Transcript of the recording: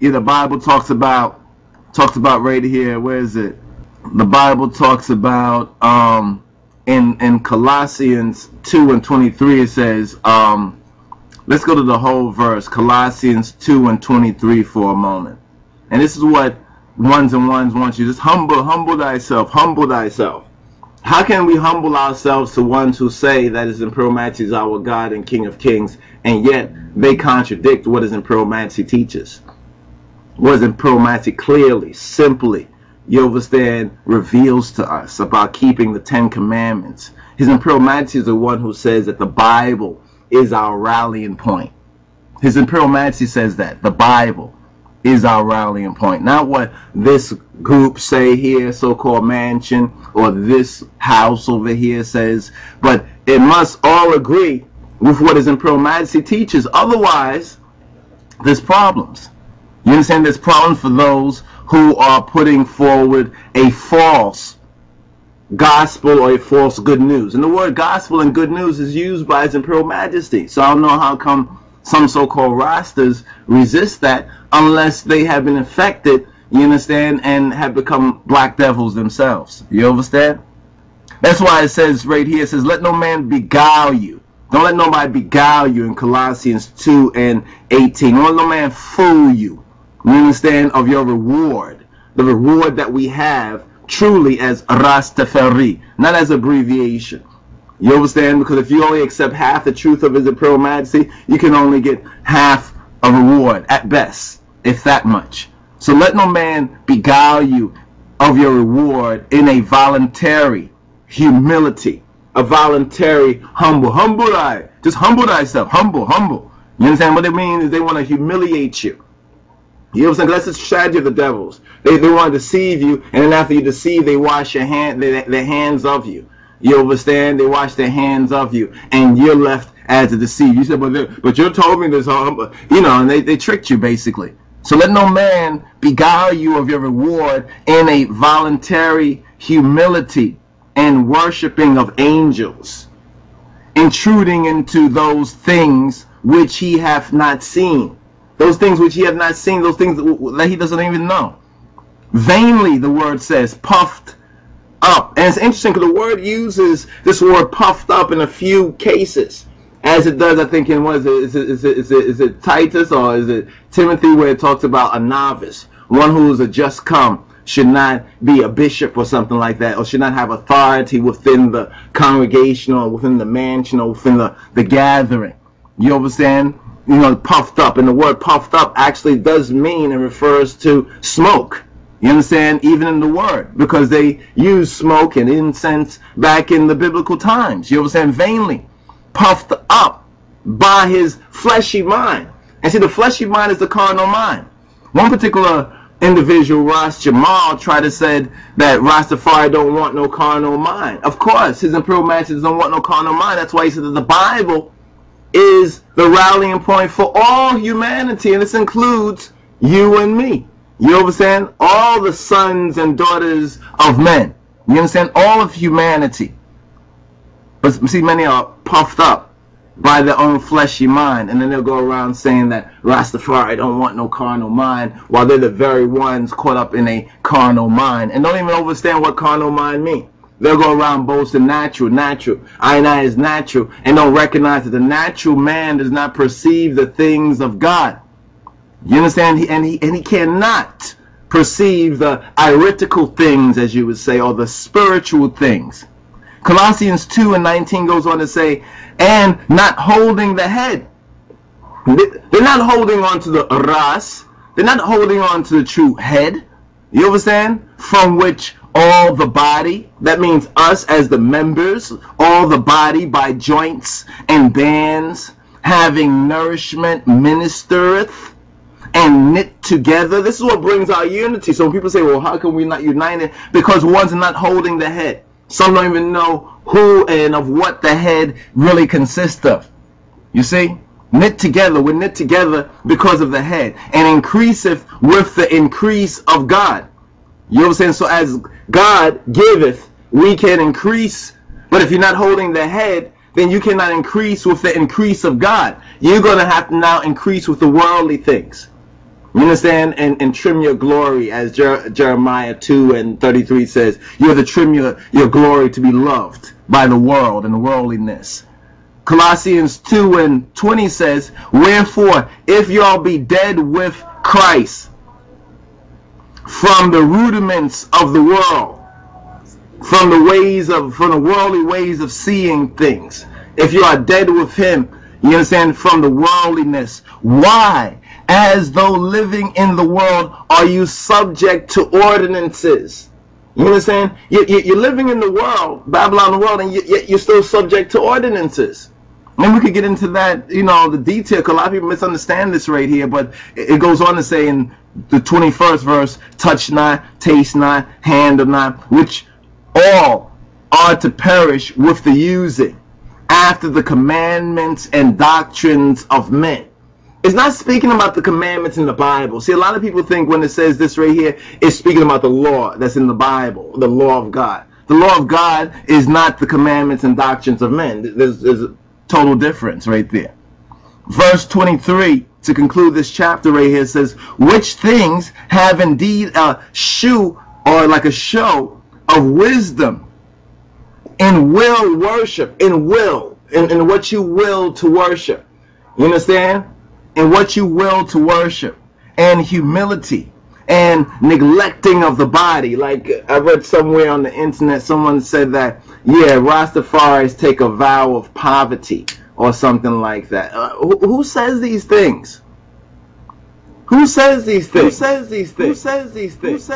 the Bible talks about right here. Where is it? The Bible talks about in Colossians 2:23. It says, let's go to the whole verse, Colossians 2:23 for a moment. And this is what ones and ones want you. Just humble thyself, humble thyself. How can we humble ourselves to ones who say that His Imperial Majesty is our God and King of Kings, and yet they contradict what His Imperial Majesty teaches? What His Imperial Majesty clearly, simply, you understand, reveals to us about keeping the 10 Commandments. His Imperial Majesty is the one who says that the Bible is our rallying point. His Imperial Majesty says that the Bible is our rallying point, not what this group say here, so-called mansion, or this house over here says, but it must all agree with what His Imperial Majesty teaches. Otherwise, there's problems. You understand? There's problems for those who are putting forward a false gospel or a false good news. And the word gospel and good news is used by His Imperial Majesty. So I don't know how come some so-called Rastas resist that unless they have been infected, you understand, and have become black devils themselves. You understand? That's why it says right here, it says, let no man beguile you. Don't let nobody beguile you in Colossians 2:18. Don't let no man fool you. You understand, of your reward. The reward that we have truly as Rastafari, not as abbreviation. You understand? Because if you only accept half the truth of His Imperial Majesty, you can only get half a reward at best, if that much. So let no man beguile you of your reward in a voluntary humility, a voluntary humble thy. Just humble thyself, humble. You understand what it means? Is they want to humiliate you. You know what I'm saying? That's the strategy of the devils. They want to deceive you, and then after you deceive, they wash your their hands of you. You understand? They wash their hands of you, and you're left as a deceiver. You said, but you told me this, you know, and they tricked you basically. So let no man beguile you of your reward in a voluntary humility and worshiping of angels, intruding into those things which he hath not seen. Those things which he hath not seen, those things that he doesn't even know. Vainly, the word says, puffed up. And it's interesting because the word uses this word puffed up in a few cases, as it does, I think, in what is it Titus or is it Timothy, where it talks about a novice, one who is a just come, should not be a bishop or something like that, or should not have authority within the congregation or within the mansion or within the gathering. You understand? You know, puffed up. And the word puffed up actually does mean and refers to smoke. You understand? Even in the word, because they use smoke and incense back in the biblical times. You understand? Vainly puffed up by his fleshy mind. And see, the fleshy mind is the carnal mind. One particular individual, Ras Jamal, tried to say that Rastafari don't want no carnal mind. Of course, His Imperial Majesty don't want no carnal mind. That's why he said that the Bible is the rallying point for all humanity, and this includes you and me. You understand? All the sons and daughters of men. You understand? All of humanity. But see, many are puffed up by their own fleshy mind, and then they'll go around saying that Rastafari don't want no carnal mind, while they're the very ones caught up in a carnal mind and don't even understand what carnal mind means. They'll go around boasting natural. I is natural, and don't recognize that the natural man does not perceive the things of God. You understand? He cannot perceive the iritical things, as you would say, or the spiritual things. Colossians 2:19 goes on to say, and not holding the head. They're not holding on to the ras. They're not holding on to the true head. You understand? From which all the body, that means us as the members, all the body by joints and bands, having nourishment, ministereth and knit together. This is what brings our unity. So when people say, well, how can we not unite it? Because one's not holding the head. Some don't even know who and of what the head really consists of. You see? Knit together. We're knit together because of the head. And increaseth with the increase of God. You know what I'm saying? So as God giveth, we can increase. But if you're not holding the head, then you cannot increase with the increase of God. You're going to have to now increase with the worldly things. You understand? And trim your glory, as Jeremiah 2:33 says. You're to trim your glory to be loved by the world and worldliness. Colossians 2:20 says, wherefore, if y'all be dead with Christ from the rudiments of the world, from the worldly ways of seeing things, if you are dead with him, you understand, from the worldliness, why, as though living in the world, are you subject to ordinances? You understand? You're living in the world, Babylon, the world, and yet you're still subject to ordinances. And we could get into that, you know, the detail, because a lot of people misunderstand this right here, but it goes on to say in the 21st verse, touch not, taste not, handle not, which all are to perish with the using, after the commandments and doctrines of men. It's not speaking about the commandments in the Bible. See, a lot of people think when it says this right here, it's speaking about the law that's in the Bible, the law of God. The law of God is not the commandments and doctrines of men. There's a total difference right there. Verse 23, to conclude this chapter right here, says, which things have indeed a shew, or like a show of wisdom, in will worship, in what you will to worship. You understand? In what you will to worship, and humility, and neglecting of the body. Like I read somewhere on the internet, someone said that, yeah, Rastafaris take a vow of poverty or something like that. Who says these things? Who says these things? Who says these things? Who says these things?